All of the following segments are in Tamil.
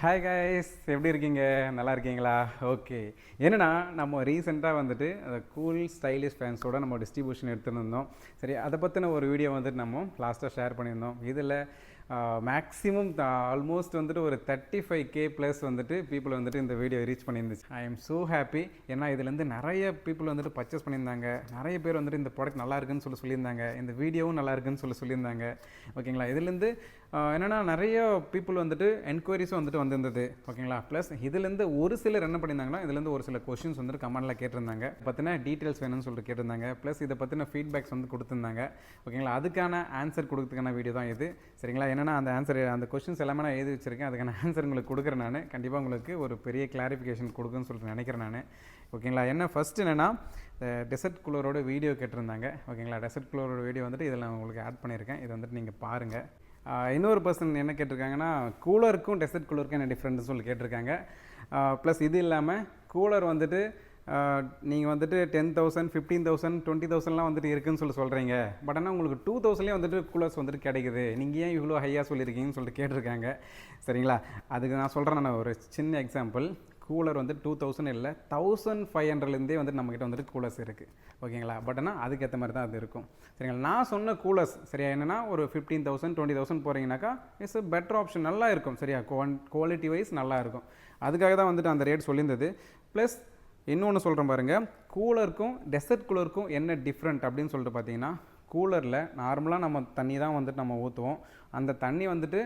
ஹாய் கைஸ், எப்படி இருக்கீங்க? நல்லா இருக்கீங்களா? ஓகே. என்னன்னா நம்ம ரீசெண்டாக வந்துட்டு அந்த கூல் ஸ்டைலிஷ் ஃபேன்ஸோட நம்ம டிஸ்ட்ரிபியூஷன் எடுத்துருந்தோம். சரி, அதை பற்றின ஒரு வீடியோ வந்துட்டு நம்ம லாஸ்ட்டாக ஷேர் பண்ணியிருந்தோம். இதில் மேக்ஸிமம் ஆல்மோஸ்ட் வந்துட்டு ஒரு 35K ப்ளஸ் வந்துட்டு பீப்புள் வந்துட்டு இந்த வீடியோ ரீச் பண்ணியிருந்துச்சு. I am so happy. ஏன்னா இதுலேருந்து நிறைய பீப்புள் வந்துட்டு பர்ச்சேஸ் பண்ணியிருந்தாங்க. நிறைய பேர் வந்துட்டு இந்த ப்ராடக்ட் நல்லா இருக்குன்னு சொல்லியிருந்தாங்க. இந்த வீடியோவும் நல்லா இருக்குன்னு சொல்லியிருந்தாங்க. ஓகேங்களா? இதுலேருந்து என்னென்னா நிறைய பீப்புள் வந்துட்டு என்கொயரிஸும் வந்துட்டு வந்திருந்தது. ஓகேங்களா? ப்ளஸ் இதுலேருந்து ஒரு சிலர் என்ன பண்ணியிருந்தாங்கன்னா, இதுலேருந்து ஒரு சில கொஷின்ஸ் வந்துட்டு கமெண்டில் கேட்டிருந்தாங்க. பற்றின டீட்டெயில்ஸ் வேணும்னு சொல்லிட்டு கேட்டிருந்தாங்க. ப்ளஸ் இதை பற்றின ஃபீட்பேக்ஸ் வந்து கொடுத்துருந்தாங்க. ஓகேங்களா? அதுக்கான ஆன்சர் கொடுக்கறதுக்கான வீடியோ தான் இது. சரிங்களா? என்னென்னா அந்த கொஷின்ஸ் எல்லாமே நான் எழுதி வச்சிருக்கேன். அதுக்கான ஆன்சர் உங்களுக்கு கொடுக்குறேன். நான் கண்டிப்பாக உங்களுக்கு ஒரு பெரிய கிளாரிஃபிகேஷன் கொடுக்குன்னு சொல்லிட்டு நினைக்கிறேன் நான். ஓகேங்களா? என்ன ஃபஸ்ட்டு என்னென்னா டெசர்ட் கூலரோட வீடியோ கேட்டிருந்தாங்க. ஓகேங்களா? டெசர்ட் கூலரோட வீடியோ வந்துட்டு இதில் நான் உங்களுக்கு ஆட் பண்ணியிருக்கேன். இதை வந்துட்டு நீங்கள் பாருங்கள். இன்னொரு பர்சன் என்ன கேட்டிருக்காங்கன்னா, கூலருக்கும் டெசர்ட் கூலருக்கும் என்ன டிஃப்ரெண்ட்னு சொல்லி கேட்டிருக்காங்க. ப்ளஸ் இது இல்லாமல் கூலர் வந்துட்டு நீங்கள் வந்துட்டு 10,000 15,000 20,000லாம் வந்துட்டு இருக்குதுன்னு சொல்கிறீங்க. பட் ஆனால் உங்களுக்கு 2,000லேயே வந்துட்டு கூலர்ஸ் வந்துட்டு கிடைக்குது. நீங்கள் ஏன் இவ்வளோ ஹையாக சொல்லியிருக்கீங்கன்னு சொல்லிட்டு கேட்டிருக்காங்க. சரிங்களா? அதுக்கு நான் சொல்கிறேன். நான் ஒரு சின்ன எக்ஸாம்பிள். கூலர் வந்து 2,000 இல்லை, 1,500லேருந்தே வந்துட்டு நம்மக்கிட்ட வந்துட்டு கூலர்ஸ் இருக்குது. ஓகேங்களா? பட் ஆனால் அதுக்கேற்ற மாதிரி தான் அது இருக்கும். சரிங்களா? நான் சொன்ன கூலர்ஸ் சரியா என்னென்னா ஒரு 15,000 20,000 போகிறீங்கனாக்கா இட்ஸ் a பெட்டர் ஆப்ஷன். நல்லா இருக்கும். சரியா? குவாலிட்டி வைஸ் நல்லா இருக்கும். அதுக்காக தான் வந்துட்டு அந்த ரேட் சொல்லியிருந்தது. ப்ளஸ் இன்னொன்று சொல்கிறேன் பாருங்கள். கூலருக்கும் டெசர்ட் கூலருக்கும் என்ன டிஃப்ரெண்ட் அப்படின்னு சொல்லிட்டு பார்த்தீங்கன்னா, கூலரில் நார்மலாக நம்ம தண்ணி தான் வந்துட்டு நம்ம ஊற்றுவோம். அந்த தண்ணி வந்துட்டு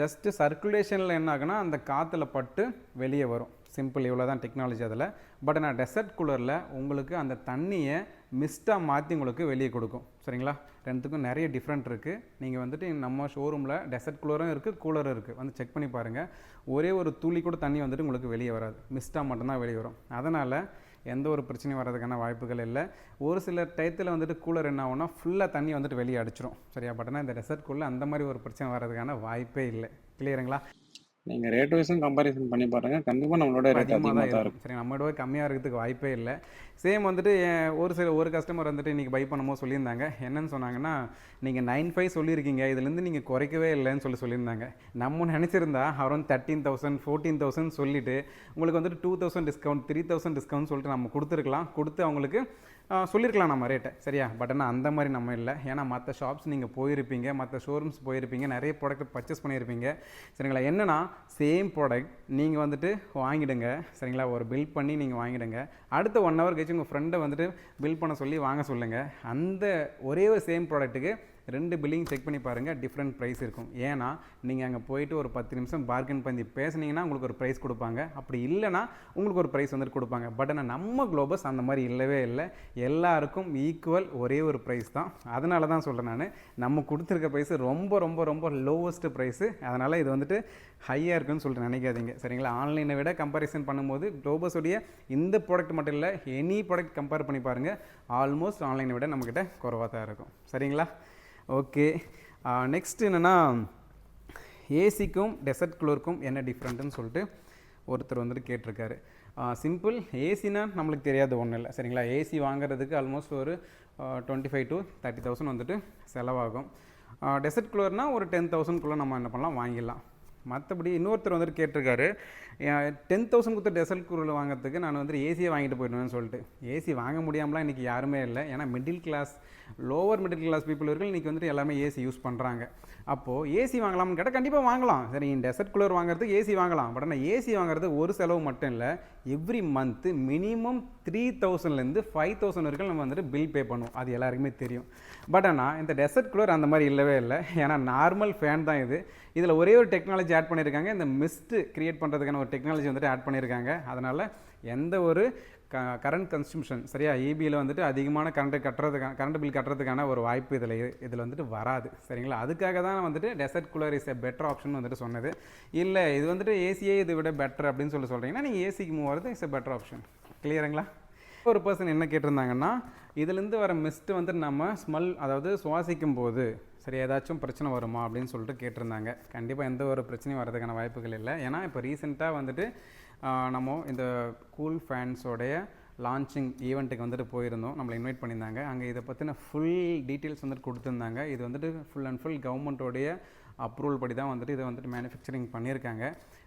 ஜஸ்ட்டு சர்க்குலேஷனில் என்ன ஆகுனா அந்த காற்றுல பட்டு வெளியே வரும். சிம்பிள், இவ்வளோ தான் டெக்னாலஜி அதில். பட் நான் டெசர்ட் கூலரில் உங்களுக்கு அந்த தண்ணியை மிஸ்ட்டாக மாற்றி உங்களுக்கு வெளியே கொடுக்கும். சரிங்களா? ரெண்டுத்துக்கும் நிறைய டிஃப்ரெண்ட் இருக்குது. நீங்கள் வந்துட்டு நம்ம ஷோரூமில் டெசர்ட் கூலரும் இருக்குது, கூலரும் இருக்குது. வந்து செக் பண்ணி பாருங்கள். ஒரே ஒரு துளி கூட தண்ணி வந்துட்டு உங்களுக்கு வெளியே வராது. மிஸ்ட்டாக மட்டும்தான் வெளியே வரும். அதனால் எந்த ஒரு பிரச்சனையும் வர்றதுக்கான வாய்ப்புகள் இல்லை. ஒரு சில டயத்தில் வந்துட்டு கூலர் என்ன ஆகும்னா ஃபுல்லாக தண்ணி வந்துட்டு வெளியே அடிச்சிடும். சரியா? பட் ஆனால் இந்த டெசர்ட் கூலர் அந்த மாதிரி ஒரு பிரச்சனை வர்றதுக்கான வாய்ப்பே இல்லை. கிளியருங்களா? நீங்கள் ரேட் வைஸும் கம்பேரிசன் பண்ணி பாருங்கள். கண்டிப்பாக நம்மளோட ரேட் அதிகமாக தான் இருக்கும். சரி, நம்மளோட கம்மியாக இருக்கிறதுக்கு வாய்ப்பே இல்லை. சேம் வந்துட்டு ஒரு கஸ்டமர் வந்துட்டு இன்றைக்கி பை பண்ணும்போது சொல்லியிருந்தாங்க. என்னென்னு சொன்னாங்கன்னா, நீங்கள் 9,500 சொல்லியிருக்கீங்க, இதுலேருந்து நீங்கள் குறைக்கவே இல்லைன்னு சொல்லியிருந்தாங்க. நம்ம நினச்சிருந்தா அரௌண்ட் 13,000 14,000 சொல்லிவிட்டு உங்களுக்கு வந்துட்டு 2,000 டிஸ்கவுண்ட் 3,000 டிஸ்கவுண்ட் சொல்லிட்டு நம்ம கொடுத்துருக்கலாம். கொடுத்து அவங்களுக்கு சொல்லியிருக்கலாம் நம்ம ரேட்டை. சரியா? பட் ஆனால் அந்த மாதிரி நம்ம இல்லை. ஏன்னா மற்ற ஷாப்ஸ் நீங்கள் போயிருப்பீங்க, மற்ற ஷோரூம்ஸ் போயிருப்பீங்க, நிறைய ப்ராடக்ட் பர்ச்சேஸ் பண்ணியிருப்பீங்க. சரிங்களா? என்னென்னா சேம் ப்ராடக்ட் நீங்கள் வந்துட்டு வாங்கிடுங்க. சரிங்களா? ஒரு பில் பண்ணி நீங்கள் வாங்கிடுங்க. அடுத்த 1 ஹவர் கழிச்சு உங்கள் ஃப்ரெண்டை வந்துட்டு பில் பண்ண சொல்லி வாங்க சொல்லுங்கள். அந்த ஒரே ஒரு சேம் ப்ராடக்ட்டுக்கு 2 பில்லிங் செக் பண்ணி பாருங்கள். டிஃப்ரெண்ட் ப்ரைஸ் இருக்கும். ஏன்னா நீங்கள் அங்கே போயிட்டு ஒரு 10 நிமிஷம் பார்கன் பண்ணி பேசுனீங்கன்னா உங்களுக்கு ஒரு ப்ரைஸ் கொடுப்பாங்க. அப்படி இல்லைனா உங்களுக்கு ஒரு ப்ரைஸ் வந்துட்டு கொடுப்பாங்க. பட் ஆனால் நம்ம குளோபஸ் அந்த மாதிரி இல்லவே இல்லை. எல்லாருக்கும் ஈக்குவல் ஒரே ஒரு ப்ரைஸ் தான். அதனால தான் சொல்கிறேன் நான், நம்ம கொடுத்துருக்க ப்ரைஸு ரொம்ப ரொம்ப ரொம்ப லோவஸ்ட்டு ப்ரைஸு. அதனால் இது வந்துட்டு ஹையாக இருக்குன்னு சொல்லிட்டு நினைக்காதீங்க. சரிங்களா? ஆன்லைனை விட கம்பேரிசன் பண்ணும்போது குளோபஸுடைய இந்த ப்ராடக்ட் மட்டும் இல்லை, எனி ப்ராடக்ட் கம்பேர் பண்ணி பாருங்கள். ஆல்மோஸ்ட் ஆன்லைனை விட நம்மக்கிட்ட குறைவாக தான் இருக்கும். சரிங்களா? ஓகே. நெக்ஸ்ட் என்னென்னா, ஏசிக்கும் டெசர்ட் கூலருக்கும் என்ன டிஃப்ரெண்ட்டுன்னு சொல்லிட்டு ஒருத்தர் வந்துட்டு கேட்டிருக்காரு. சிம்பிள். ஏசினா நம்மளுக்கு தெரியாத ஒன்றும் இல்லை. சரிங்களா? ஏசி வாங்குறதுக்கு ஆல்மோஸ்ட் ஒரு 25,000 to 30,000 வந்துட்டு செலவாகும். டெசர்ட் கூலர்னால் ஒரு 10,000க்குள்ளே நம்ம என்ன பண்ணலாம், வாங்கிடலாம். மற்றபடி இன்னொருத்தர் வந்துட்டு கேட்டிருக்காரு, 10,000 கொடுத்த டெசர்ட் கூலர் வாங்குறதுக்கு நான் வந்துட்டு ஏசியை வாங்கிட்டு போயிடுவேன்னு சொல்லிட்டு. ஏசி வாங்க முடியாமலாம் இன்றைக்கி யாருமே இல்லை. ஏன்னா middle class, lower middle class people இருக்குது. இன்றைக்கி வந்துட்டு எல்லாமே ஏசி யூஸ் பண்ணுறாங்க. அப்போது ஏசி வாங்கலாம்னு கேட்டால் கண்டிப்பாக வாங்கலாம். சரி, டெசர்ட் கூலர் வாங்குறதுக்கு ஏசி வாங்கலாம். பட் ஆனால் ஏசி வாங்குறது ஒரு செலவு மட்டும் இல்லை. எவ்ரி மந்த்து மினிமம் 3,000லேருந்து 5,000 வரைக்கும் நம்ம வந்துட்டு பில் பே பண்ணுவோம். அது எல்லாருக்குமே தெரியும். பட் ஆனால் இந்த டெசர்ட் கூலர் அந்த மாதிரி இல்லவே இல்லை. ஏன்னா நார்மல் ஃபேன் தான் இது. இதில் ஒரே ஒரு டெக்னாலஜி ஆட் பண்ணியிருக்காங்க. இந்த மிஸ்ட்டு க்ரியேட் பண்ணுறதுக்கான ஒரு டெக்னாலஜி வந்துட்டு ஆட் பண்ணியிருக்காங்க. அதனால் எந்த ஒரு கரண்ட் கன்சம்ஷன், சரியா, இபியில் வந்துட்டு அதிகமான கரண்ட் பில் கட்டுறதுக்கான ஒரு வாய்ப்பு இதில் வந்துட்டு வராது. சரிங்களா? அதுக்காக தான் வந்துட்டு desert cooler is a better option வந்துட்டு சொன்னது. இல்லை இது வந்துட்டு ஏசியே இதை விட பெட்டர் அப்படின்னு சொல்கிறீங்கன்னா நீங்கள் ஏசிக்கு மூவ் ஆகிறது இஸ் எ பெட்டர் ஆப்ஷன். கிளியருங்களா? ஒரு பர்சன் என்ன கேட்டிருந்தாங்கன்னா, இதுலேருந்து வர மிஸ்ட்டு வந்துட்டு நம்ம ஸ்மெல், அதாவது சுவாசிக்கும் போது சரி ஏதாச்சும் பிரச்சனை வருமா அப்படின்னு சொல்லிட்டு கேட்டிருந்தாங்க. கண்டிப்பாக எந்த ஒரு பிரச்சனையும் வரதுக்கான வாய்ப்புகள் இல்லை. ஏன்னா இப்போ ரீசெண்டாக வந்துட்டு நம்ம இந்த கூல் ஃபேன்ஸோடைய லான்ச்சிங் ஈவெண்ட்டுக்கு வந்துட்டு போயிருந்தோம். நம்மளை இன்வைட் பண்ணியிருந்தாங்க. அங்கே இதை பற்றின ஃபுல் டீட்டெயில்ஸ் வந்துட்டு கொடுத்துருந்தாங்க. இது வந்துட்டு ஃபுல் அண்ட் ஃபுல் கவர்மெண்ட்டோடைய அப்ரூவல் படி தான் வந்துட்டு இதை வந்துட்டு மேனுஃபேக்சரிங் பண்ணியிருக்காங்க.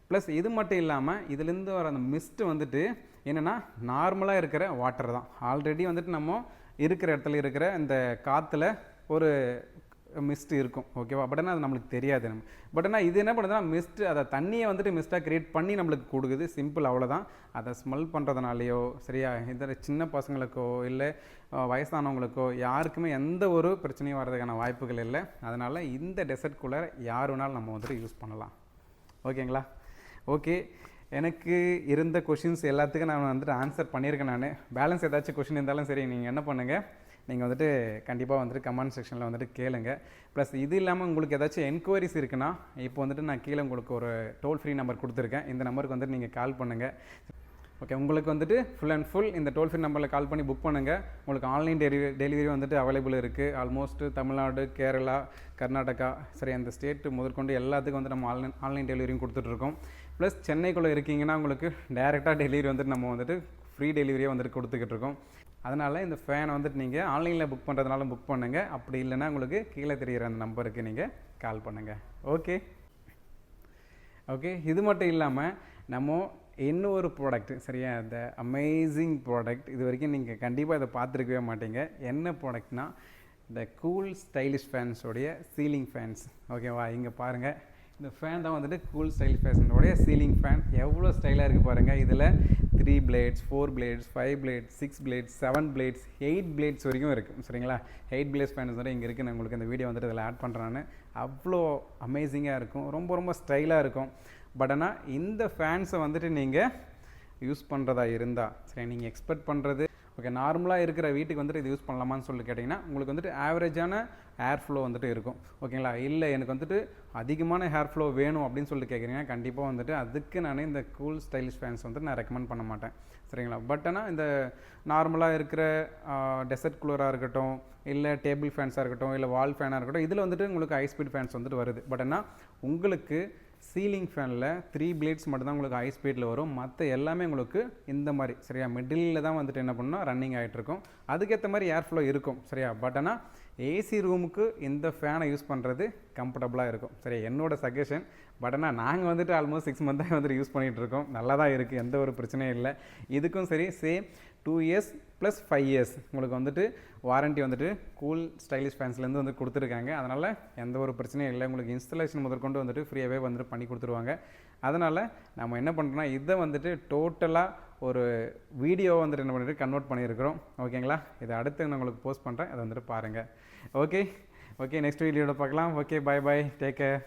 ப்ளஸ் இது மட்டும் இல்லாமல் இதுலேருந்து வர அந்த மிஸ்ட்டு வந்துட்டு என்னென்னா நார்மலாக இருக்கிற வாட்டர் தான். ஆல்ரெடி வந்துட்டு நம்ம இருக்கிற இடத்துல இருக்கிற இந்த காற்றுல ஒரு மிஸ்ட் இருக்கும், ஓகேவா? பட் ஆனால் அது நம்மளுக்கு தெரியாது. பட் ஆனால் இது என்ன பண்ணுதுன்னா மிஸ்ட், அதை தண்ணியை வந்துட்டு மிஸ்ட்டாக க்ரியேட் பண்ணி நம்மளுக்கு கொடுக்குது. சிம்பிள், அவ்வளோதான். அதை ஸ்மெல் பண்ணுறதுனாலையோ சரியா, இந்த சின்ன பசங்களுக்கோ இல்லை வயசானவங்களுக்கோ யாருக்குமே எந்த ஒரு பிரச்சனையும் வர்றதுக்கான வாய்ப்புகள் இல்லை. அதனால் இந்த டெசர்ட் கூலர் யார் வேணாலும் நம்ம வந்துட்டு யூஸ் பண்ணலாம். ஓகேங்களா? ஓகே, எனக்கு இருந்த கொஷின்ஸ் எல்லாத்துக்கும் நான் வந்துட்டு ஆன்சர் பண்ணியிருக்கேன். நான் பேலன்ஸ் ஏதாச்சும் கொஷின் இருந்தாலும் சரி, நீங்கள் என்ன பண்ணுங்கள், நீங்கள் வந்துட்டு கண்டிப்பாக வந்துட்டு கமெண்ட் செக்ஷனில் வந்துட்டு கேளுங்க. ப்ளஸ் இது இல்லாமல் உங்களுக்கு ஏதாச்சும் என்கொயரிஸ் இருக்குன்னா இப்போ வந்துட்டு நான் கீழே உங்களுக்கு ஒரு டோல் ஃப்ரீ நம்பர் கொடுத்துருக்கேன். இந்த நம்பருக்கு வந்துட்டு நீங்கள் கால் பண்ணுங்கள். ஓகே, உங்களுக்கு வந்துட்டு ஃபுல் அண்ட் ஃபுல் இந்த டோல் ஃப்ரீ நம்பரில் கால் பண்ணி புக் பண்ணுங்கள். உங்களுக்கு ஆன்லைன் டெலிவரி வந்துட்டு அவைலபிள் இருக்குது. ஆல்மோஸ்ட் தமிழ்நாடு, கேரளா, கர்நாடகா சரி அந்த ஸ்டேட்டு முதற்கொண்டு எல்லாத்துக்கும் வந்து நம்ம ஆன்லைன் டெலிவரியும் கொடுத்துட்ருக்கோம். ப்ளஸ் சென்னைக்குள்ளே இருக்கீங்கன்னா உங்களுக்கு டைரெக்டாக டெலிவரி வந்துட்டு நம்ம வந்துட்டு ஃப்ரீ டெலிவரியாக வந்துட்டு கொடுத்துக்கிட்டு இருக்கோம். அதனால் இந்த ஃபேனை வந்துட்டு நீங்கள் ஆன்லைனில் புக் பண்ணுறதுனால புக் பண்ணுங்கள். அப்படி இல்லைன்னா உங்களுக்கு கீழே தெரிகிற அந்த நம்பருக்கு நீங்கள் கால் பண்ணுங்கள். ஓகே ஓகே, இது மட்டும் இல்லாமல் நம்ம இன்னொரு ப்ராடக்ட் சரியா, இந்த அமேசிங் ப்ராடக்ட், இது வரைக்கும் நீங்கள் கண்டிப்பாக இதை பார்த்துருக்கவே மாட்டீங்க. என்ன ப்ராடக்ட்னா இந்த கூல் ஸ்டைலிஷ் ஃபேன்ஸோடைய சீலிங் ஃபேன்ஸ். ஓகேவா? இங்கே பாருங்கள், இந்த ஃபேன் தான் வந்துட்டு கூல் ஸ்டைல் ஃபேஷனோடைய சீலிங் ஃபேன். எவ்வளோ ஸ்டைலாக இருக்குது பாருங்கள். இதில் 3 blades, 4 blades, 5 blades, 6 blades, 7 blades, 8 blades வரைக்கும் இருக்குது. சரிங்களா? 8 blades ஃபேன்ஸ் வந்து இங்கே இருக்குது. நான் உங்களுக்கு இந்த வீடியோ வந்துட்டு இதில் ஆட் பண்ணுறேன். அவ்வளோ அமேசிங்காக இருக்கும், ரொம்ப ரொம்ப ஸ்டைலாக இருக்கும். பட் ஆனால் இந்த ஃபேன்ஸை வந்துட்டு நீங்கள் யூஸ் பண்ணுறதா இருந்தால் சரி, நீங்கள் எக்ஸ்பெக்ட் பண்ணுறது ஓகே நார்மலாக இருக்கிற வீட்டுக்கு வந்துட்டு இது யூஸ் பண்ணலாமான்னு சொல்லி கேட்டிங்கன்னா உங்களுக்கு வந்துட்டு ஆவரேஜான ஏர் ஃப்ளோ வந்துட்டு இருக்கும். ஓகேங்களா? இல்லை எனக்கு வந்துட்டு அதிகமான ஹேர் ஃப்ளோ வேணும் அப்படின்னு சொல்லிட்டு கேட்குறீங்கன்னா கண்டிப்பாக வந்துட்டு அதுக்கு நான் இந்த கூல் ஸ்டைலிஷ் ஃபேன்ஸ் வந்துட்டு நான் ரெக்கமெண்ட் பண்ண மாட்டேன். சரிங்களா? பட் ஆனால் இந்த நார்மலாக இருக்கிற டெசர்ட் கூலராக இருக்கட்டும், இல்லை டேபிள் ஃபேன்ஸாக இருக்கட்டும், இல்லை வால் ஃபேனாக இருக்கட்டும், இதில் வந்துட்டு உங்களுக்கு ஹை ஸ்பீட் ஃபேன்ஸ் வந்துட்டு வருது. பட் ஆனால் உங்களுக்கு சீலிங் ஃபேனில் 3 blades மட்டும்தான் உங்களுக்கு ஹை ஸ்பீடில் வரும். மற்ற எல்லாமே உங்களுக்கு இந்த மாதிரி சரியா மிடில் தான் வந்துட்டு என்ன பண்ணால் ரன்னிங் ஆகிட்டு இருக்கும். அதுக்கேற்ற மாதிரி ஏர் ஃப்ளோ இருக்கும். சரியா? பட் ஆனால் ஏசி ரூமுக்கு இந்த ஃபேனை யூஸ் பண்ணுறது கம்ஃபர்டபுளாக இருக்கும். சரி, என்னோடய சஜஷன். பட் ஆனால் நாங்கள் வந்துட்டு ஆல்மோஸ்ட் 6 months வந்துட்டு யூஸ் பண்ணிகிட்டு இருக்கோம். நல்லா தான் இருக்குது, எந்த ஒரு பிரச்சனையும் இல்லை. இதுக்கும் சரி சேம் 2 years + 5 years உங்களுக்கு வந்துட்டு வாரண்ட்டி வந்துட்டு கூல் ஸ்டைலிஷ் ஃபேன்ஸ்லேருந்து வந்து கொடுத்துருக்காங்க. அதனால் எந்த ஒரு பிரச்சனையும் இல்லை. உங்களுக்கு இன்ஸ்டலேஷன் முதற்கொண்டு வந்துட்டு ஃப்ரீயாகவே வந்துட்டு பண்ணி கொடுத்துருவாங்க. அதனால் நம்ம என்ன பண்ணுறோம்னா இதை வந்துட்டு டோட்டலாக ஒரு வீடியோ வந்துட்டு என்ன பண்ணிட்டு கன்வெர்ட் பண்ணியிருக்கிறோம். ஓகேங்களா? இதை அடுத்து நான் உங்களுக்கு போஸ்ட் பண்ணுறேன், அதை வந்துட்டு பாருங்கள். ஓகே ஓகே, நெக்ஸ்ட் வீடியோவில் பார்க்கலாம். Okay, bye bye, take care.